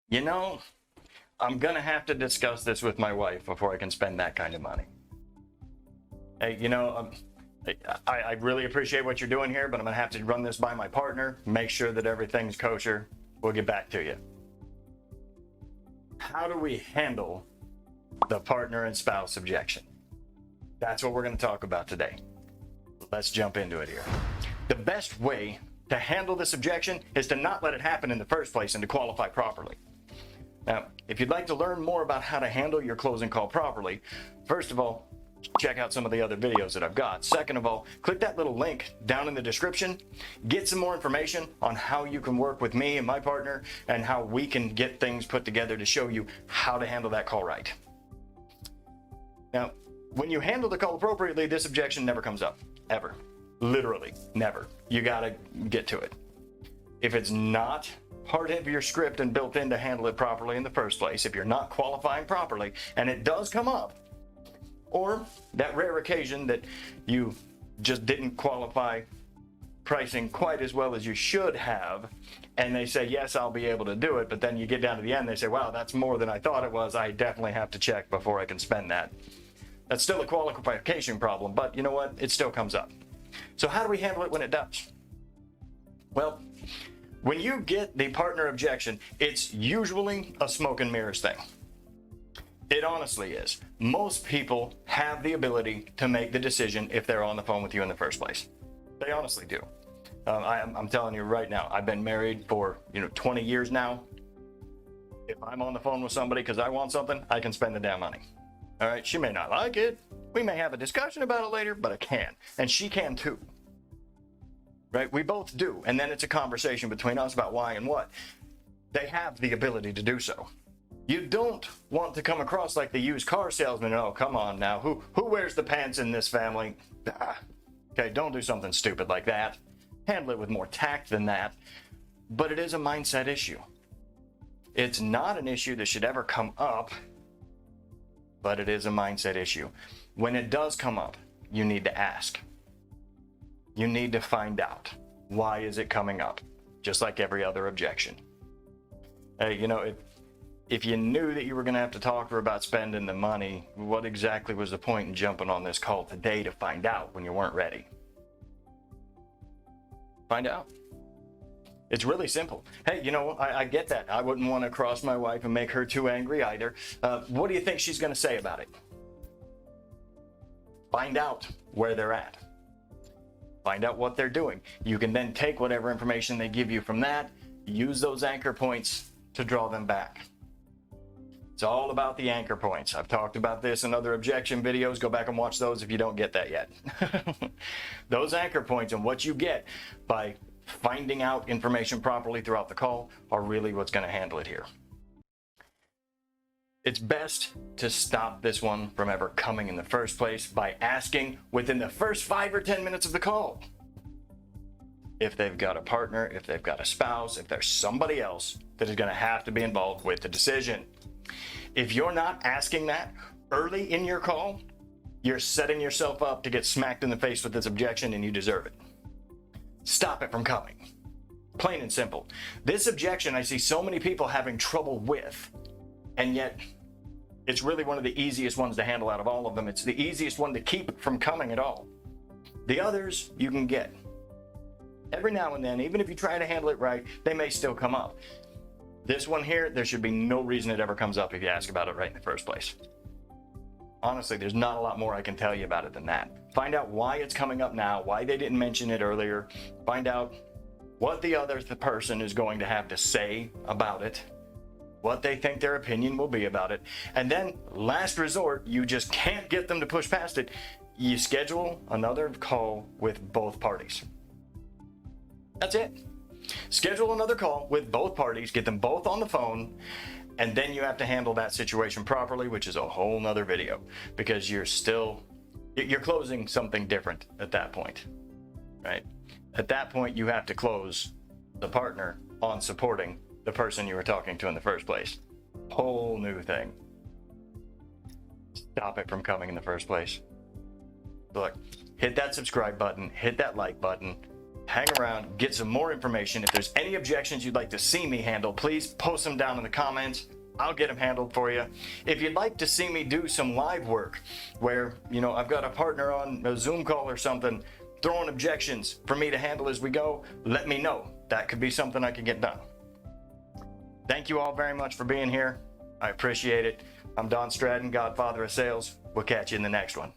you know, I'm gonna have to discuss this with my wife before I can spend that kind of money. Hey, I really appreciate what you're doing here, but I'm gonna have to run this by my partner, make sure that everything's kosher. We'll get back to you. How do we handle the partner and spouse objection? That's what we're going to talk about today. Let's jump into it here. The best way to handle this objection is to not let it happen in the first place and to qualify properly. Now, if you'd like to learn more about how to handle your closing call properly, first of all, check out some of the other videos that I've got. Second of all, click that little link down in the description. Get some more information on how you can work with me and my partner and how we can get things put together to show you how to handle that call right. Now, when you handle the call appropriately, this objection never comes up, ever. Literally, never. You gotta get to it. If it's not part of your script and built in to handle it properly in the first place, if you're not qualifying properly, and it does come up, or that rare occasion that you just didn't qualify pricing quite as well as you should have, and they say, yes, I'll be able to do it, but then you get down to the end, they say, wow, that's more than I thought it was. I definitely have to check before I can spend that. That's still a qualification problem, but you know what? It still comes up. So how do we handle it when it does? Well, when you get the partner objection, it's usually a smoke and mirrors thing. It honestly is. Most people have the ability to make the decision if they're on the phone with you in the first place. They honestly do. I'm telling you right now, I've been married for 20 years now. If I'm on the phone with somebody because I want something, I can spend the damn money. All right, she may not like it. We may have a discussion about it later, but I can. And she can too. Right? We both do. And then it's a conversation between us about why and what. They have the ability to do so. You don't want to come across like the used car salesman. Oh, come on now. Who wears the pants in this family? Okay, don't do something stupid like that. Handle it with more tact than that. But it is a mindset issue. It's not an issue that should ever come up, but it is a mindset issue. When it does come up, you need to ask. You need to find out, why is it coming up? Just like every other objection. If you knew that you were going to have to talk to her about spending the money, what exactly was the point in jumping on this call today to find out when you weren't ready? Find out. It's really simple. Hey, I get that. I wouldn't want to cross my wife and make her too angry either. What do you think she's going to say about it? Find out where they're at. Find out what they're doing. You can then take whatever information they give you from that, use those anchor points to draw them back. It's all about the anchor points. I've talked about this in other objection videos. Go back and watch those if you don't get that yet. Those anchor points and what you get by finding out information properly throughout the call are really what's going to handle it here. It's best to stop this one from ever coming in the first place by asking within the first 5 or 10 minutes of the call. If they've got a partner, if they've got a spouse, if there's somebody else that is going to have to be involved with the decision. If you're not asking that early in your call, you're setting yourself up to get smacked in the face with this objection, and you deserve it. Stop it from coming. Plain and simple. This objection I see so many people having trouble with, and yet it's really one of the easiest ones to handle out of all of them. It's the easiest one to keep from coming at all. The others you can get. Every now and then, even if you try to handle it right, they may still come up. This one here, there should be no reason it ever comes up if you ask about it right in the first place. Honestly, there's not a lot more I can tell you about it than that. Find out why it's coming up now, why they didn't mention it earlier. Find out what the other person is going to have to say about it, what they think their opinion will be about it. And then, last resort, you just can't get them to push past it. You schedule another call with both parties. That's it. Schedule another call with both parties, get them both on the phone, and then you have to handle that situation properly, which is a whole nother video, because you're closing something different at that point, right? At that point, you have to close the partner on supporting the person you were talking to in the first place. Whole new thing. Stop it from coming in the first place. Look, hit that subscribe button, hit that like button, hang around, get some more information. If there's any objections you'd like to see me handle, please post them down in the comments. I'll get them handled for you. If you'd like to see me do some live work where, I've got a partner on a Zoom call or something, throwing objections for me to handle as we go, let me know. That could be something I could get done. Thank you all very much for being here. I appreciate it. I'm Don Stratton, Godfather of Sales. We'll catch you in the next one.